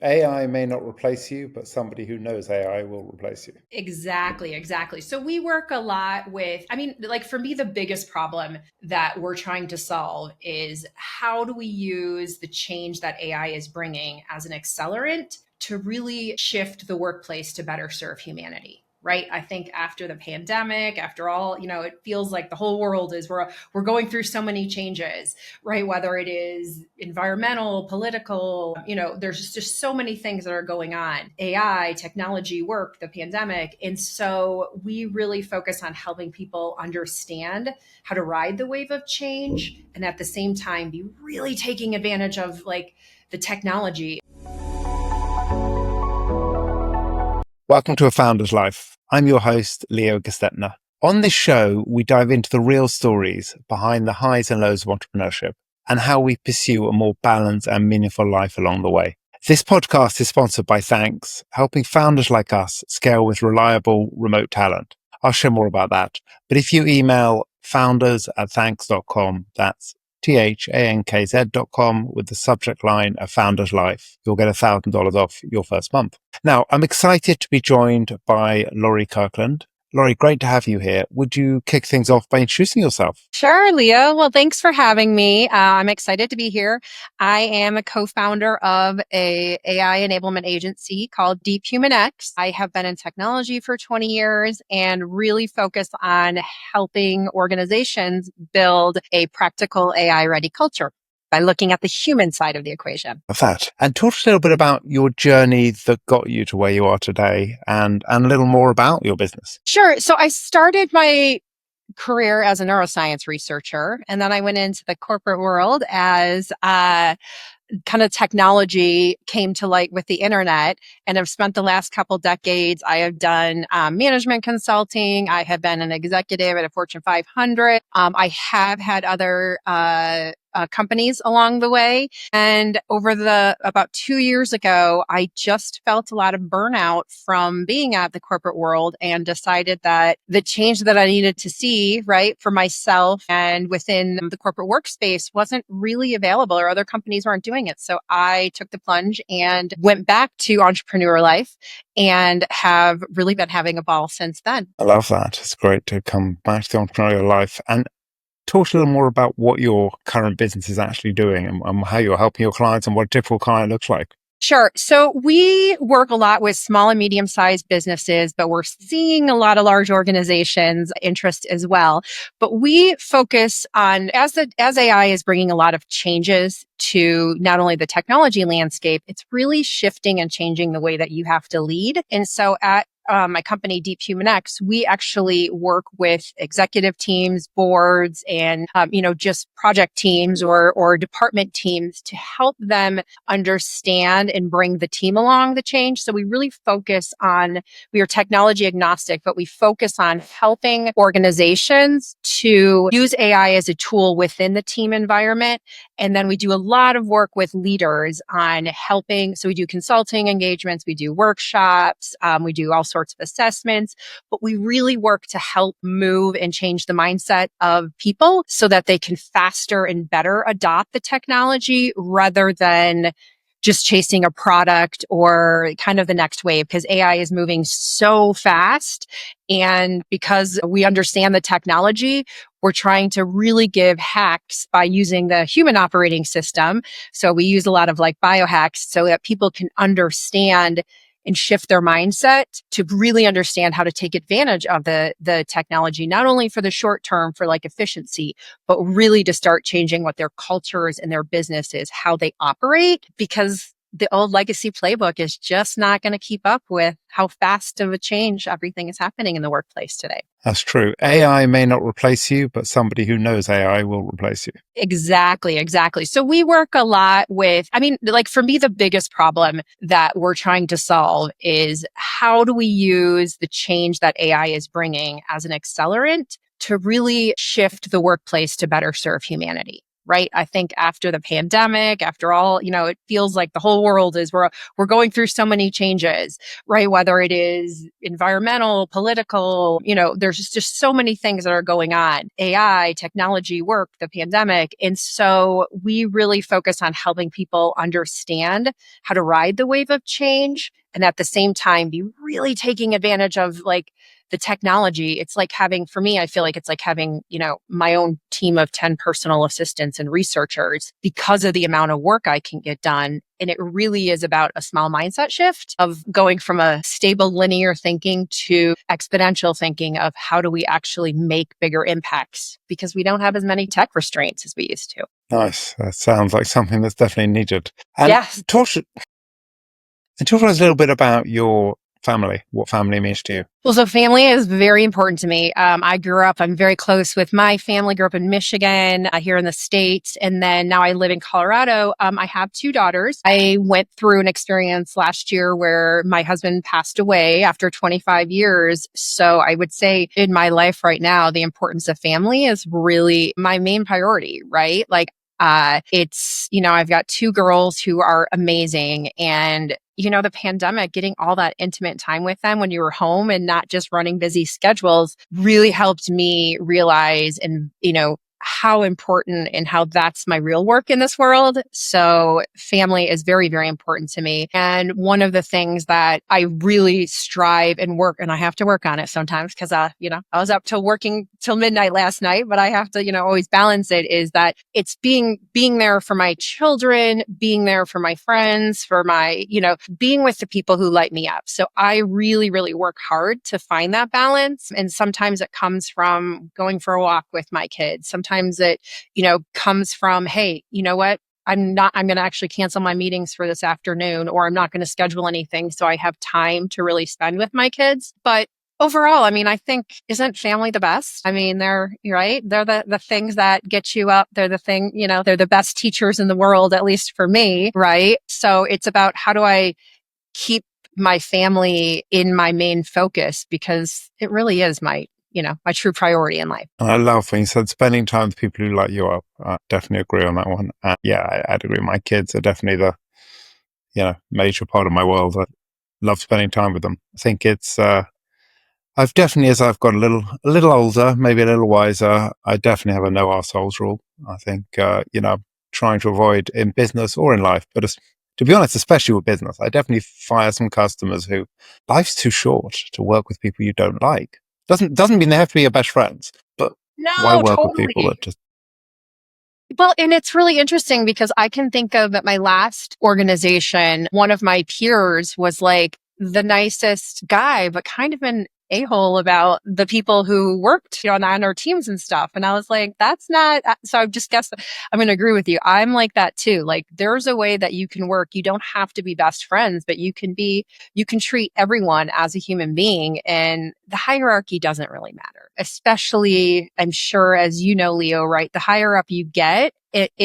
AI may not replace you, but somebody who knows AI will replace you. Exactly. So we work a lot with, like for me, the biggest problem that we're trying to solve is how do we use the change that AI is bringing as an accelerant to really shift the workplace to better serve humanity? Right. I think after the pandemic, after all, it feels like the whole world is we're going through so many changes, right? Whether it is environmental, political, there's just so many things that are going on. AI, technology, work, the pandemic. And so we really focus on helping people understand how to ride the wave of change and at the same time be really taking advantage of like the technology. Welcome to A Founder's Life. I'm your host, Leo Gestetner. On this show, we dive into the real stories behind the highs and lows of entrepreneurship and how we pursue a more balanced and meaningful life along the way. This podcast is sponsored by Thanks, helping founders like us scale with reliable remote talent. I'll share more about that. But if you email founders@thanks.com, that's THANKZ.com with the subject line A Founder's Life, you'll get $1,000 off your first month. Now, I'm excited to be joined by Lori Kirkland. Lori, great to have you here. Would you kick things off by introducing yourself? Sure, Leo. Well, thanks for having me. I'm excited to be here. I am a co-founder of a AI enablement agency called DeepHumanX. I have been in technology for 20 years and really focus on helping organizations build a practical AI-ready culture by looking at the human side of the equation. Of that. And talk to us a little bit about your journey that got you to where you are today and a little more about your business. Sure. So I started my career as a neuroscience researcher, and then I went into the corporate world as kind of technology came to light with the internet, and I've spent the last couple decades. I have done management consulting. I have been an executive at a Fortune 500. I have had other companies along the way. And about 2 years ago, I just felt a lot of burnout from being at the corporate world and decided that the change that I needed to see, right, for myself and within the corporate workspace wasn't really available, or other companies weren't doing it. So I took the plunge and went back to entrepreneur life and have really been having a ball since then. I love that. It's great to come back to the entrepreneurial life and talk a little more about what your current business is actually doing and how you're helping your clients and what a typical client looks like. Sure. So we work a lot with small and medium-sized businesses, but we're seeing a lot of large organizations interest as well. But we focus on, as AI is bringing a lot of changes to not only the technology landscape, it's really shifting and changing the way that you have to lead. And so at my company, DeepHumanX, we actually work with executive teams, boards, and, just project teams or department teams to help them understand and bring the team along the change. So we really focus on, we are technology agnostic, but we focus on helping organizations to use AI as a tool within the team environment. And then we do a lot of work with leaders on helping. So we do consulting engagements, we do workshops, we do all sorts of assessments, but we really work to help move and change the mindset of people so that they can faster and better adopt the technology rather than just chasing a product or kind of the next wave, because AI is moving so fast. And because we understand the technology, we're trying to really give hacks by using the human operating system. So we use a lot of like biohacks so that people can understand and shift their mindset to really understand how to take advantage of the technology, not only for the short term for like efficiency, but really to start changing what their cultures and their businesses, how they operate, because the old legacy playbook is just not going to keep up with how fast of a change everything is happening in the workplace today. That's true. AI may not replace you, but somebody who knows AI will replace you. Exactly. So we work a lot with, like for me, the biggest problem that we're trying to solve is how do we use the change that AI is bringing as an accelerant to really shift the workplace to better serve humanity? right? I think after the pandemic, after all, it feels like the whole world is, we're going through so many changes, right? Whether it is environmental, political, there's just so many things that are going on, AI, technology, work, the pandemic. And so we really focus on helping people understand how to ride the wave of change. And at the same time, be really taking advantage of like the technology. It's like having, for me, I feel like it's like having, my own team of 10 personal assistants and researchers because of the amount of work I can get done. And it really is about a small mindset shift of going from a stable linear thinking to exponential thinking of how do we actually make bigger impacts because we don't have as many tech restraints as we used to. Nice. That sounds like something that's definitely needed. And Yes. talk to us a little bit about your family, what family means to you. Well, so family is very important to me. I'm very close with my family, grew up in Michigan, here in the States. And then now I live in Colorado. I have 2 daughters. I went through an experience last year where my husband passed away after 25 years. So I would say in my life right now, the importance of family is really my main priority, right? Like, I've got 2 girls who are amazing and the pandemic, getting all that intimate time with them when you were home and not just running busy schedules really helped me realize and, how important and how that's my real work in this world. So family is very, very important to me. And one of the things that I really strive and work, and I have to work on it sometimes because, I was up working till midnight last night, but I have to, always balance it, is that it's being there for my children, being there for my friends, for my, being with the people who light me up. So I really, really work hard to find that balance. And sometimes it comes from going for a walk with my kids. Sometimes it, comes from, hey, you know what? I'm going to actually cancel my meetings for this afternoon, or I'm not going to schedule anything so I have time to really spend with my kids. But overall, I think, isn't family the best? They're right. They're the things that get you up. They're the thing, they're the best teachers in the world, at least for me. Right. So it's about how do I keep my family in my main focus, because it really is my true priority in life. I love when you said spending time with people who light you up. I definitely agree on that one. I'd agree. My kids are definitely the major part of my world. I love spending time with them. I think it's I've definitely, as I've got a little older, maybe a little wiser, I definitely have a no arseholes rule. I think trying to avoid in business or in life, but to be honest, especially with business, I definitely fire some customers who life's too short to work with people you don't like. Doesn't mean they have to be your best friends, but why work with people that just... Well, and it's really interesting because I can think of at my last organization, one of my peers was like the nicest guy, but kind of an a-hole about the people who worked on our teams and stuff. And I was like, that's not, so I just guess I'm going to agree with you. I'm like that too. Like there's a way that you can work. You don't have to be best friends, but you can treat everyone as a human being, and the hierarchy doesn't really matter, especially, I'm sure, as you know, Leo, right? The higher up you get,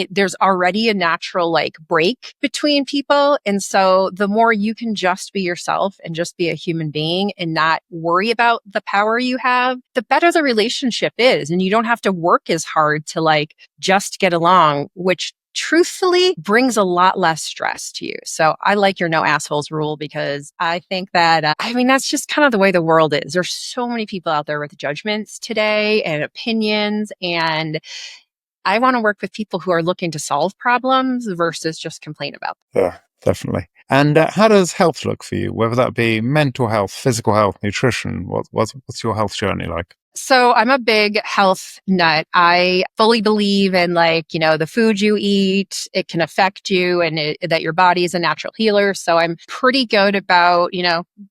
there's already a natural like break between people. And so the more you can just be yourself and just be a human being and not worry about the power you have, the better the relationship is. And you don't have to work as hard to like just get along, which truthfully brings a lot less stress to you. So I like your no assholes rule, because I think that, that's just kind of the way the world is. There's so many people out there with judgments today and opinions, and I want to work with people who are looking to solve problems versus just complain about them. Yeah, definitely. And how does health look for you? Whether that be mental health, physical health, nutrition, what's your health journey like? So I'm a big health nut. I fully believe in the food you eat, it can affect you, and that your body is a natural healer. So I'm pretty good about,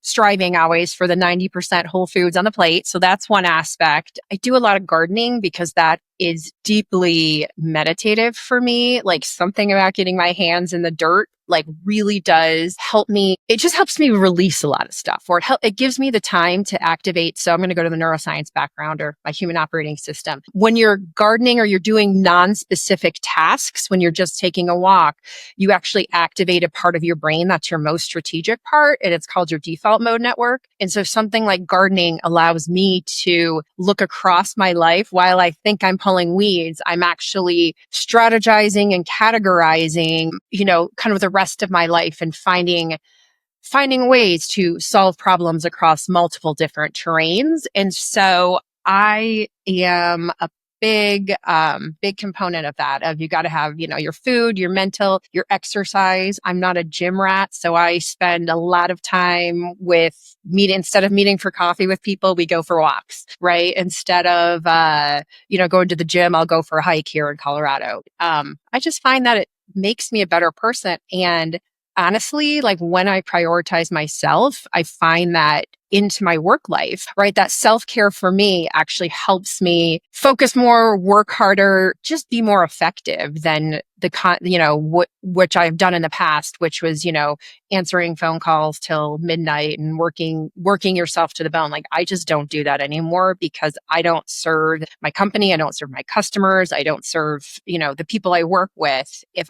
striving always for the 90% whole foods on the plate. So that's one aspect. I do a lot of gardening because that is deeply meditative for me. Like something about getting my hands in the dirt really does help me. It just helps me release a lot of stuff, or it gives me the time to activate. So I'm going to go to the neuroscience background or my human operating system. When you're gardening or you're doing non-specific tasks, when you're just taking a walk, you actually activate a part of your brain that's your most strategic part, and it's called your default mode network. And so something like gardening allows me to look across my life while I think I'm pulling pulling weeds. I'm actually strategizing and categorizing, kind of the rest of my life and finding ways to solve problems across multiple different terrains. And so I am a big component of that. Of you got to have, your food, your mental, your exercise. I'm not a gym rat, so I spend a lot of time with instead of meeting for coffee with people, we go for walks, right? Instead of, going to the gym, I'll go for a hike here in Colorado. I just find that it makes me a better person. And honestly, like when I prioritize myself, I find that into my work life, right? That self-care for me actually helps me focus more, work harder, just be more effective than which I've done in the past, which was, answering phone calls till midnight and working yourself to the bone. Like I just don't do that anymore because I don't serve my company. I don't serve my customers. I don't serve, the people I work with. If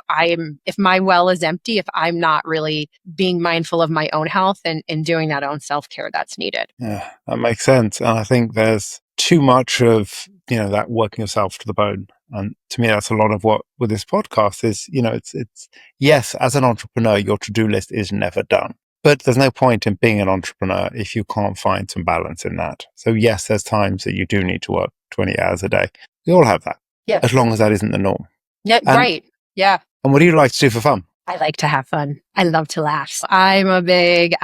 my well is empty, if I'm not really being mindful of my own health and doing that own self-care that's needed. Yeah, that makes sense. And I think there's too much of, that working yourself to the bone. And to me, that's a lot of what with this podcast is, it's yes, as an entrepreneur, your to-do list is never done. But there's no point in being an entrepreneur if you can't find some balance in that. So yes, there's times that you do need to work 20 hours a day. We all have that. Yeah. As long as that isn't the norm. Yeah, right. Yeah. And what do you like to do for fun? I like to have fun. I love to laugh. I'm a big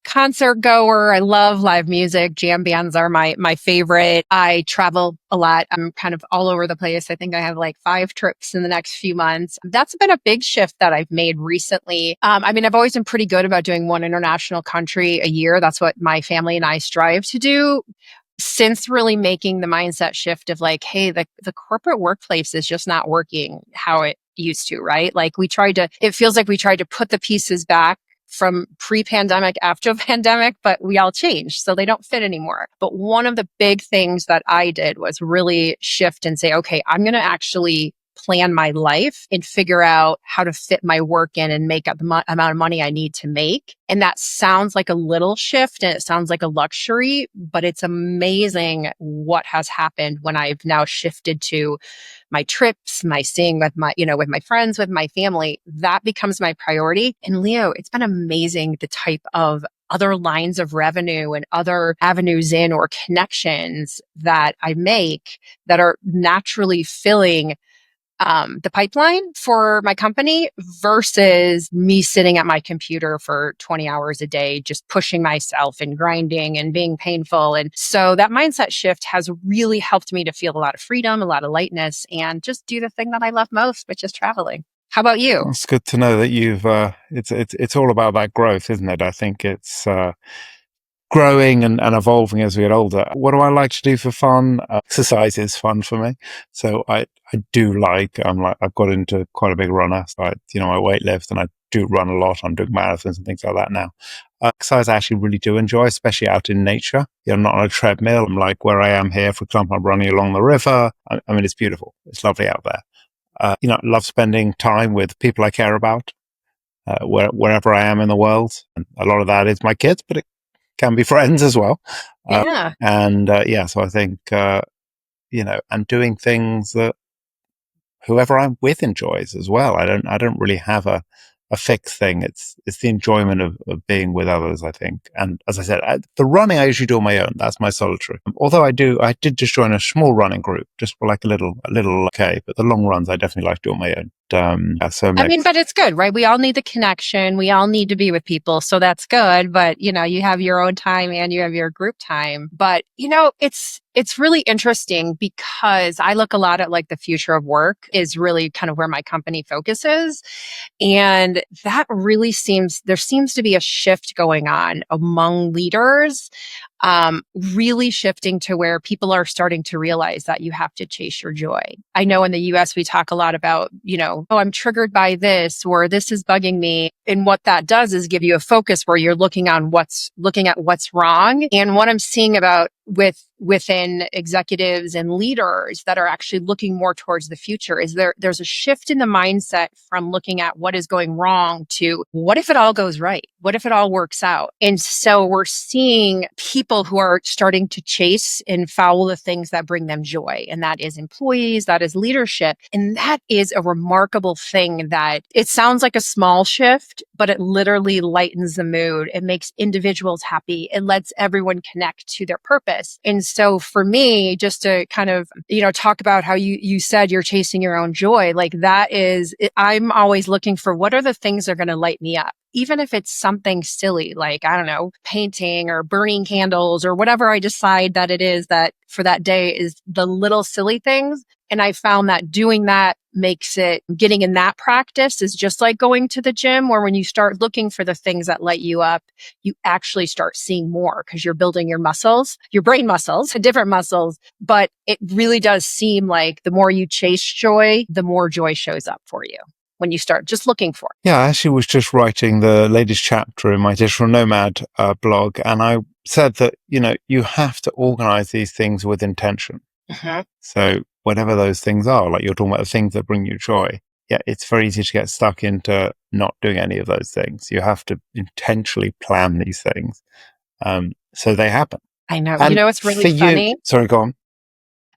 concert goer. I love live music. Jam bands are my favorite. I travel a lot. I'm kind of all over the place. I think I have like 5 trips in the next few months. That's been a big shift that I've made recently. I've always been pretty good about doing one international country a year. That's what my family and I strive to do. Since really making the mindset shift of like, hey, the corporate workplace is just not working how it used to, right? Like it feels like we tried to put the pieces back from pre-pandemic, after pandemic, but we all changed. So they don't fit anymore. But one of the big things that I did was really shift and say, okay, I'm going to actually plan my life and figure out how to fit my work in and make up the amount of money I need to make. And that sounds like a little shift and it sounds like a luxury, but it's amazing what has happened when I've now shifted to my trips, my seeing with with my friends, with my family. That becomes my priority. And Leo, it's been amazing the type of other lines of revenue and other avenues in or connections that I make that are naturally filling the pipeline for my company versus me sitting at my computer for 20 hours a day, just pushing myself and grinding and being painful. And so that mindset shift has really helped me to feel a lot of freedom, a lot of lightness, and just do the thing that I love most, which is traveling. How about you? It's good to know that you've, it's all about that growth, isn't it? I think it's, growing and evolving as we get older. What do I like to do for fun? Exercise is fun for me. So I do I've got into quite a big runner. So I weight lift and I do run a lot. I'm doing marathons and things like that now. Exercise I actually really do enjoy, especially out in nature. I'm not on a treadmill. I'm like where I am here, for example, I'm running along the river. It's beautiful. It's lovely out there. I love spending time with people I care about, wherever I am in the world. And a lot of that is my kids, but it can be friends as well. Yeah. So I think, and doing things that whoever I'm with enjoys as well. I don't really have a fixed thing. It's the enjoyment of being with others, I think. And as I said, the running I usually do on my own. That's my solitary. Although I did just join a small running group, just for like a little okay. But the long runs I definitely like to do on my own. But it's good, right? We all need the connection. We all need to be with people. So that's good. But, you have your own time and you have your group time. But, it's really interesting because I look a lot at like the future of work is really kind of where my company focuses. And that really there seems to be a shift going on among leaders, really shifting to where people are starting to realize that you have to chase your joy. I know in the US, we talk a lot about, I'm triggered by this, or this is bugging me. And what that does is give you a focus where you're looking at what's wrong. And what I'm seeing with within executives and leaders that are actually looking more towards the future. There's a shift in the mindset from looking at what is going wrong to what if it all goes right? What if it all works out? And so we're seeing people who are starting to chase and follow the things that bring them joy. And that is employees, that is leadership. And that is a remarkable thing that it sounds like a small shift, but it literally lightens the mood. It makes individuals happy. It lets everyone connect to their purpose. And so for me, just to kind of, talk about how you said you're chasing your own joy, like that is, I'm always looking for what are the things that are going to light me up. Even if it's something silly, like, I don't know, painting or burning candles or whatever I decide that it is that for that day is the little silly things. And I found that doing that makes it, getting in that practice is just like going to the gym, where when you start looking for the things that light you up, you actually start seeing more because you're building your muscles, your brain muscles, different muscles. But it really does seem like the more you chase joy, the more joy shows up for you when you start just looking for it. Yeah, I actually was just writing the latest chapter in my Digital Nomad blog, and I said that, you have to organize these things with intention. Uh-huh. So whatever those things are, like you're talking about the things that bring you joy, it's very easy to get stuck into not doing any of those things. You have to intentionally plan these things so they happen. I know. And It's really funny. Sorry, go on.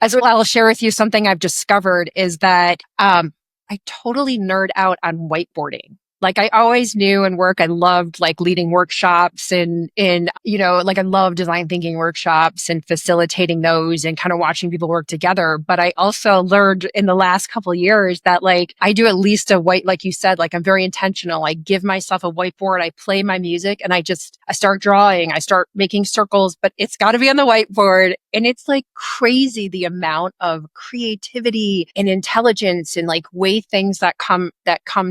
As well, I'll share with you something I've discovered is that I totally nerd out on whiteboarding. Like I always knew in work, I loved like leading workshops and like I love design thinking workshops and facilitating those and kind of watching people work together. But I also learned in the last couple of years that like I do at least like you said, like I'm very intentional. I give myself a whiteboard, I play my music and I start drawing, I start making circles, but it's got to be on the whiteboard. And it's like crazy the amount of creativity and intelligence and like way things that come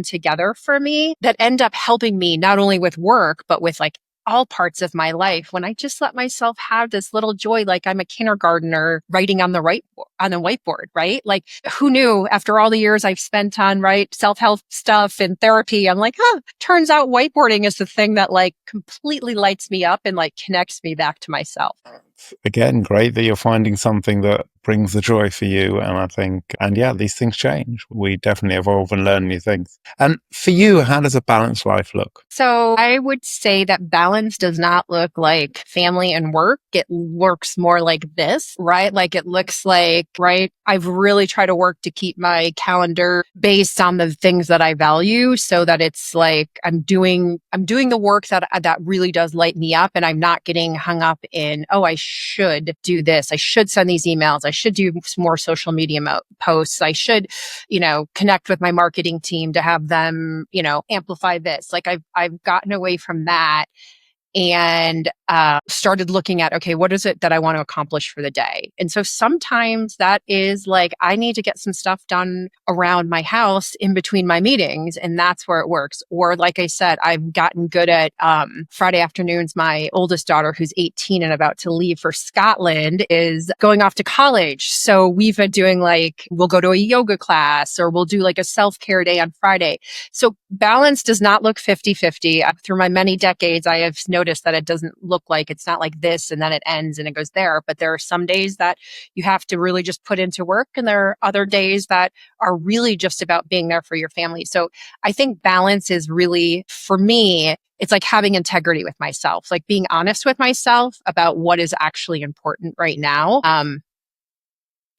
together for me that end up helping me not only with work, but with like all parts of my life when I just let myself have this little joy, like I'm a kindergartner writing on the whiteboard, right? Like who knew after all the years I've spent on self-help stuff and therapy, I'm like, turns out whiteboarding is the thing that like completely lights me up and like connects me back to myself. Again, great that you're finding something that brings the joy for you. And these things change. We definitely evolve and learn new things. And for you, how does a balanced life look? So I would say that balance does not look like family and work. It looks more like this, right? Like it looks like, right? I've really tried to work to keep my calendar based on the things that I value so that it's like I'm doing the work that really does light me up, and I'm not getting hung up in, I should do this. I should send these emails. I should do some more social media posts. I should, connect with my marketing team to have them, amplify this. Like I've gotten away from that and started looking at, okay, what is it that I want to accomplish for the day? And so sometimes that is like, I need to get some stuff done around my house in between my meetings, and that's where it works. Or like I said, I've gotten good at Friday afternoons. My oldest daughter, who's 18 and about to leave for Scotland, is going off to college. So we've been doing we'll go to a yoga class or we'll do like a self-care day on Friday. So balance does not look 50-50. Through my many decades, I have noticed that it doesn't look like, it's not like this and then it ends and it goes there. But there are some days that you have to really just put into work, and there are other days that are really just about being there for your family. So I think balance is really, for me, it's like having integrity with myself, like being honest with myself about what is actually important right now.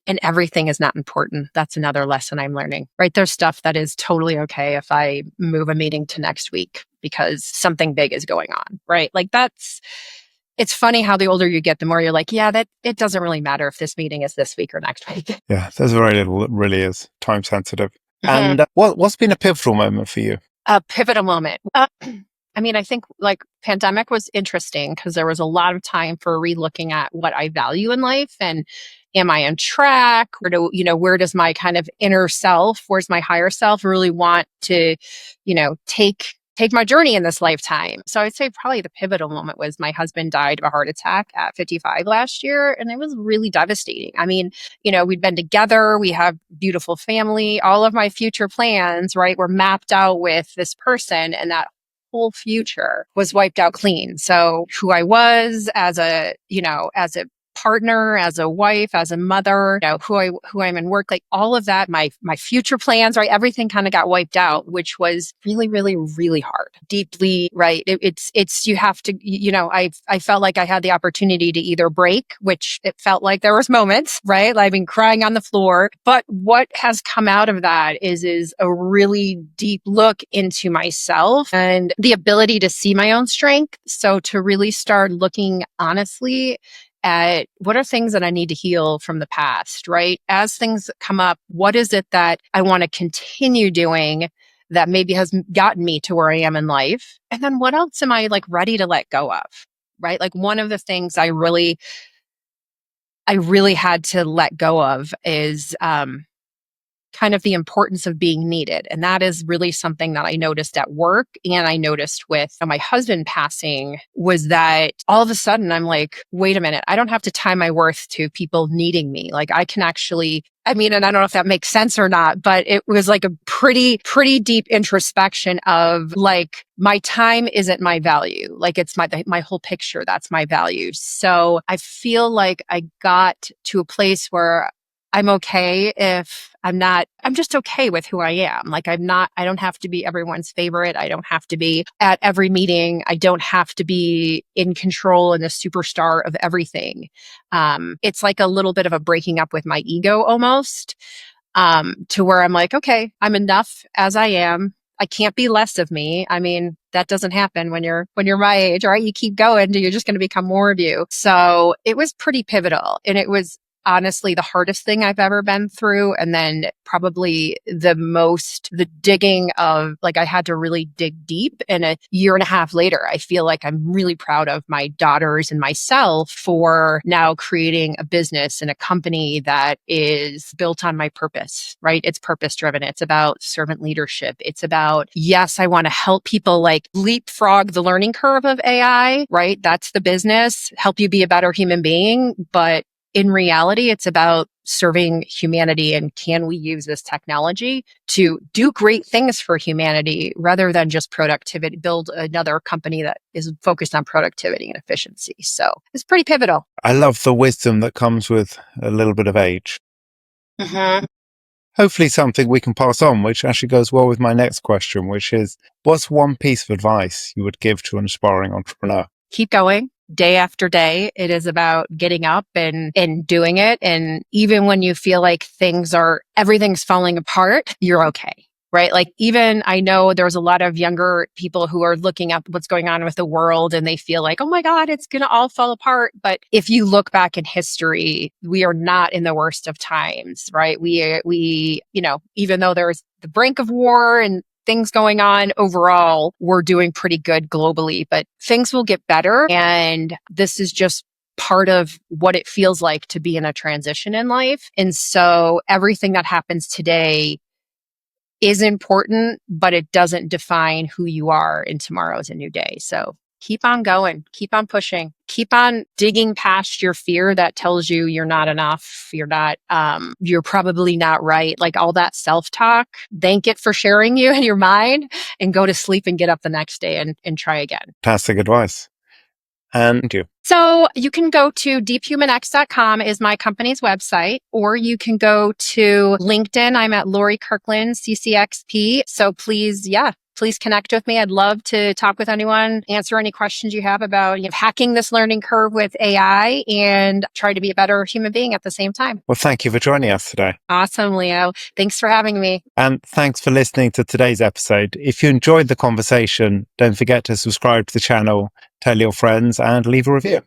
And everything is not important. That's another lesson I'm learning, right? There's stuff that is totally okay if I move a meeting to next week because something big is going on, right? Like it's funny how the older you get, the more you're like, that it doesn't really matter if this meeting is this week or next week. Yeah, there's very little that really is time sensitive. And what's been a pivotal moment for you? A pivotal moment. I think like pandemic was interesting because there was a lot of time for relooking at what I value in life and am I on track? Where does my kind of inner self, where's my higher self really want to, take my journey in this lifetime? So I would say probably the pivotal moment was my husband died of a heart attack at 55 last year. And it was really devastating. I mean, we'd been together, we have beautiful family, all of my future plans, right, were mapped out with this person, and that whole future was wiped out clean. So who I was as a partner, as a wife, as a mother, who I'm in work, like all of that, my future plans, right? Everything kind of got wiped out, which was really, really, really hard, deeply, right? It's you have to, I felt like I had the opportunity to either break, which it felt like there was moments, right? Like I've been crying on the floor, but what has come out of that is a really deep look into myself and the ability to see my own strength. So to really start looking honestly at what are things that I need to heal from the past, right? As things come up, what is it that I want to continue doing that maybe has gotten me to where I am in life? And then what else am I like ready to let go of, right? Like one of the things I really had to let go of is, kind of the importance of being needed. And that is really something that I noticed at work and I noticed with my husband passing was that all of a sudden I'm like, wait a minute, I don't have to tie my worth to people needing me. Like I can actually, and I don't know if that makes sense or not, but it was like a pretty deep introspection of like, my time isn't my value. Like it's my whole picture. That's my value. So I feel like I got to a place where I'm okay if I'm just okay with who I am. Like I don't have to be everyone's favorite. I don't have to be at every meeting. I don't have to be in control and a superstar of everything. It's like a little bit of a breaking up with my ego almost, to where I'm like, okay, I'm enough as I am. I can't be less of me. That doesn't happen when you're my age, right? You keep going, you're just going to become more of you. So it was pretty pivotal, and it was honestly the hardest thing I've ever been through. And then probably the digging of like, I had to really dig deep. And a year and a half later, I feel like I'm really proud of my daughters and myself for now creating a business and a company that is built on my purpose, right? It's purpose driven. It's about servant leadership. It's about, yes, I want to help people like leapfrog the learning curve of AI, right? That's the business, help you be a better human being. But in reality, it's about serving humanity and can we use this technology to do great things for humanity rather than just productivity, build another company that is focused on productivity and efficiency. So it's pretty pivotal. I love the wisdom that comes with a little bit of age. Mm-hmm. Hopefully something we can pass on, which actually goes well with my next question, which is, what's one piece of advice you would give to an aspiring entrepreneur? Keep going. Day after day, it is about getting up and doing it. And even when you feel like everything's falling apart, you're okay, right? Like even I know there's a lot of younger people who are looking at what's going on with the world and they feel like, oh my God, it's going to all fall apart. But if you look back in history, we are not in the worst of times, right? We, even though there's the brink of war and things going on overall, we're doing pretty good globally, but things will get better. And this is just part of what it feels like to be in a transition in life. And so everything that happens today is important, but it doesn't define who you are, and tomorrow is a new day. So keep on going, keep on pushing, keep on digging past your fear that tells you you're not enough, you're probably not right, like all that self-talk. Thank it for sharing you in your mind, and go to sleep and get up the next day and try again. Fantastic advice. And you. So you can go to DeepHumanX.com is my company's website, or you can go to LinkedIn. I'm at Lori Kirkland, CCXP. So please connect with me. I'd love to talk with anyone, answer any questions you have about hacking this learning curve with AI and try to be a better human being at the same time. Well, thank you for joining us today. Awesome, Leo. Thanks for having me. And thanks for listening to today's episode. If you enjoyed the conversation, don't forget to subscribe to the channel, tell your friends, and leave a review.